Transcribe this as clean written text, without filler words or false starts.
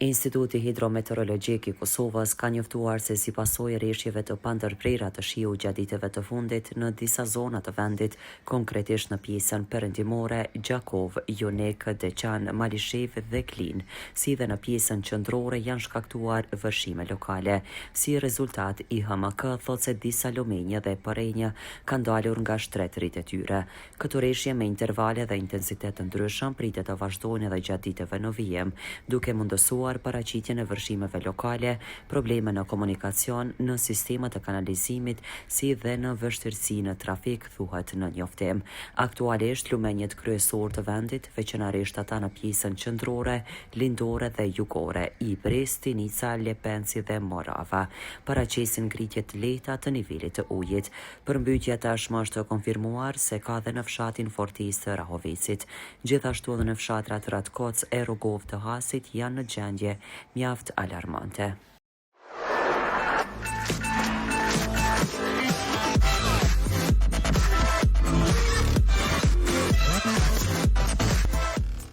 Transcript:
Instituti Hidrometeorologjik i Kosovës ka njoftuar se si pasojë e rreshjeve të pandërprera të shiu gjatë ditëve të fundit në disa zona të vendit, konkretisht në pjesën perëndimore, Gjakov, Jonek, Deçan, Malishev dhe Klin, si dhe në pjesën qendrore janë shkaktuar vërshime lokale. Si rezultat, IHMK thotë se disa lumenje dhe përrenje kanë dalur nga shtretërit e tyre. Këto rreshje me intervale dhe intensitet të ndryshëm pritet të vazhdojnë edhe gjatë ditëve në vijim, duke mundësuar paraqitjen e vërshimeve lokale, probleme në komunikacion, në sistemat e kanalizimit, si dhe në vështirësi në trafik, thuhet në njoftim. Aktualisht, lumenjet kryesor të vendit, veçanërisht ata në pjesën qendrore, lindore dhe jugore, Ibri, Stinica, Lepenci dhe Morava, paraqesin ngritje të lehta të nivelit të ujit. Përmbytja tashmë është konfirmuar se ka dhe në fshatin Fortisë të Rahovicit. Gjithashtu edhe në fshatrat Ratkoc e Rogov të Hasit janë në gjendje mjaft alarmante.